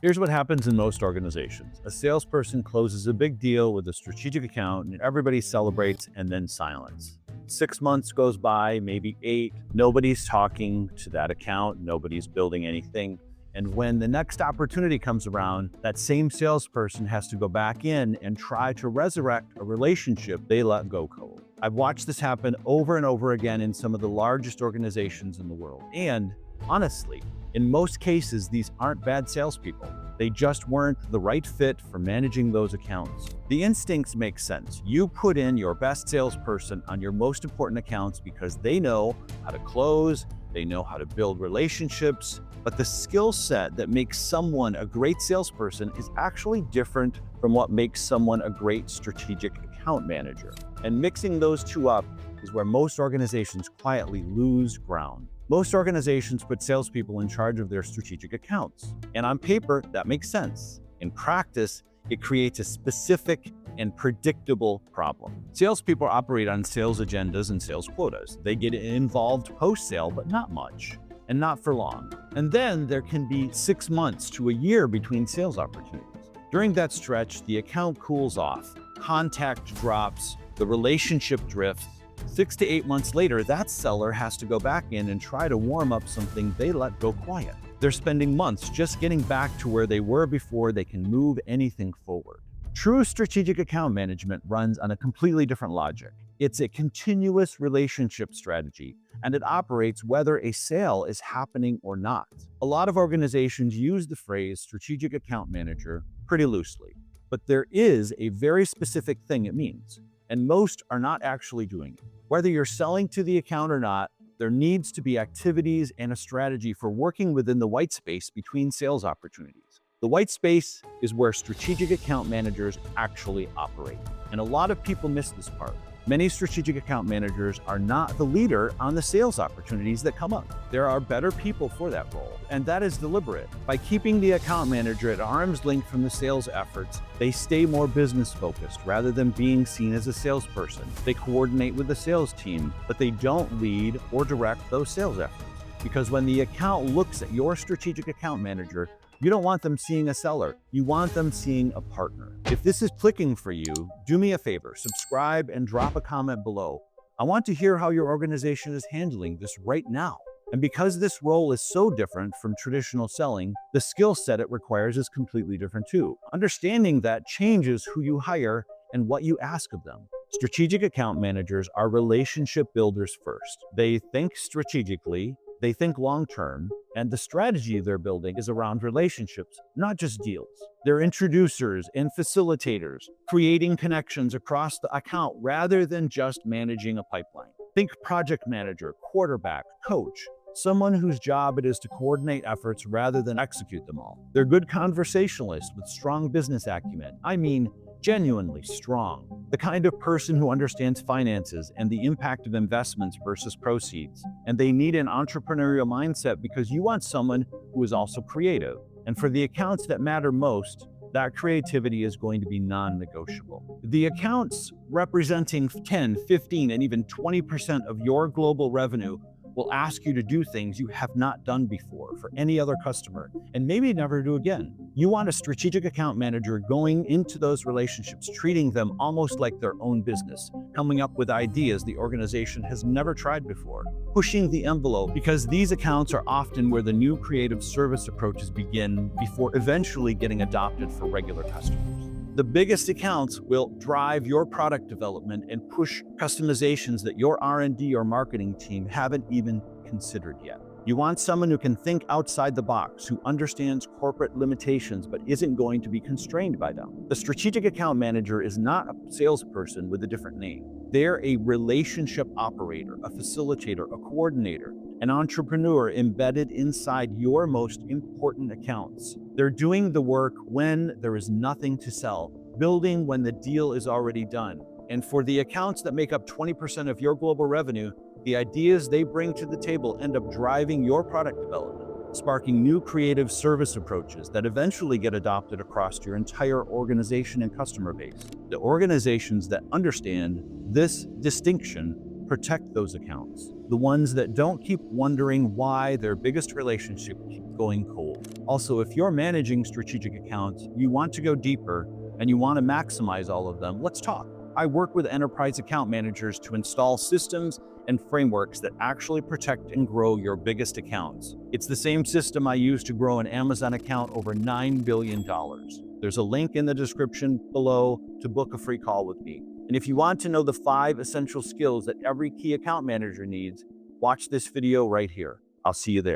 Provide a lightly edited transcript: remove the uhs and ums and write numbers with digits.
Here's what happens in most organizations. A salesperson closes a big deal with a strategic account and everybody celebrates, and then silence. 6 months goes by, maybe 8. Nobody's talking to that account. Nobody's building anything. And when the next opportunity comes around, that same salesperson has to go back in and try to resurrect a relationship they let go cold. I've watched this happen over and over again in some of the largest organizations in the world. And honestly, in most cases, these aren't bad salespeople. They just weren't the right fit for managing those accounts. The instincts make sense. You put in your best salesperson on your most important accounts because they know how to close, they know how to build relationships, but the skill set that makes someone a great salesperson is actually different from what makes someone a great strategic account manager. And mixing those two up is where most organizations quietly lose ground. Most organizations put salespeople in charge of their strategic accounts. And on paper, that makes sense. In practice, it creates a specific and predictable problem. Salespeople operate on sales agendas and sales quotas. They get involved post-sale, but not much, and not for long. And then there can be 6 months to a year between sales opportunities. During that stretch, the account cools off, contact drops, the relationship drifts. 6 to 8 months later, that seller has to go back in and try to warm up something they let go quiet. They're spending months just getting back to where they were before they can move anything forward. True strategic account management runs on a completely different logic. It's a continuous relationship strategy, and it operates whether a sale is happening or not. A lot of organizations use the phrase strategic account manager pretty loosely, but there is a very specific thing it means, and most are not actually doing it. Whether you're selling to the account or not, there needs to be activities and a strategy for working within the white space between sales opportunities. The white space is where strategic account managers actually operate, and a lot of people miss this part. Many strategic account managers are not the leader on the sales opportunities that come up. There are better people for that role, and that is deliberate. By keeping the account manager at arm's length from the sales efforts, they stay more business focused rather than being seen as a salesperson. They coordinate with the sales team, but they don't lead or direct those sales efforts. Because when the account looks at your strategic account manager, you don't want them seeing a seller. You want them seeing a partner. If this is clicking for you, do me a favor, subscribe and drop a comment below. I want to hear how your organization is handling this right now. And because this role is so different from traditional selling, the skill set it requires is completely different too. Understanding that changes who you hire and what you ask of them. Strategic account managers are relationship builders first. They think strategically, they think long-term, and the strategy they're building is around relationships, not just deals. They're introducers and facilitators, creating connections across the account rather than just managing a pipeline. Think project manager, quarterback, coach, someone whose job it is to coordinate efforts rather than execute them all. They're good conversationalists with strong business acumen. I mean, genuinely strong. The kind of person who understands finances and the impact of investments versus proceeds. And they need an entrepreneurial mindset because you want someone who is also creative. And for the accounts that matter most, that creativity is going to be non-negotiable. The accounts representing 10, 15, and even 20% of your global revenue will ask you to do things you have not done before for any other customer, and maybe never do again. You want a strategic account manager going into those relationships, treating them almost like their own business, coming up with ideas the organization has never tried before, pushing the envelope, because these accounts are often where the new creative service approaches begin before eventually getting adopted for regular customers. The biggest accounts will drive your product development and push customizations that your R&D or marketing team haven't even considered yet. You want someone who can think outside the box, who understands corporate limitations but isn't going to be constrained by them. The strategic account manager is not a salesperson with a different name. They're a relationship operator, a facilitator, a coordinator, an entrepreneur embedded inside your most important accounts. They're doing the work when there is nothing to sell, building when the deal is already done. And for the accounts that make up 20% of your global revenue, the ideas they bring to the table end up driving your product development, sparking new creative service approaches that eventually get adopted across your entire organization and customer base. The organizations that understand this distinction protect those accounts. The ones that don't keep wondering why their biggest relationship going cold. Also, if you're managing strategic accounts, you want to go deeper and you want to maximize all of them, let's talk. I work with enterprise account managers to install systems and frameworks that actually protect and grow your biggest accounts. It's the same system I use to grow an Amazon account over $9 billion. There's a link in the description below to book a free call with me. And if you want to know the 5 essential skills that every key account manager needs, watch this video right here. I'll see you there.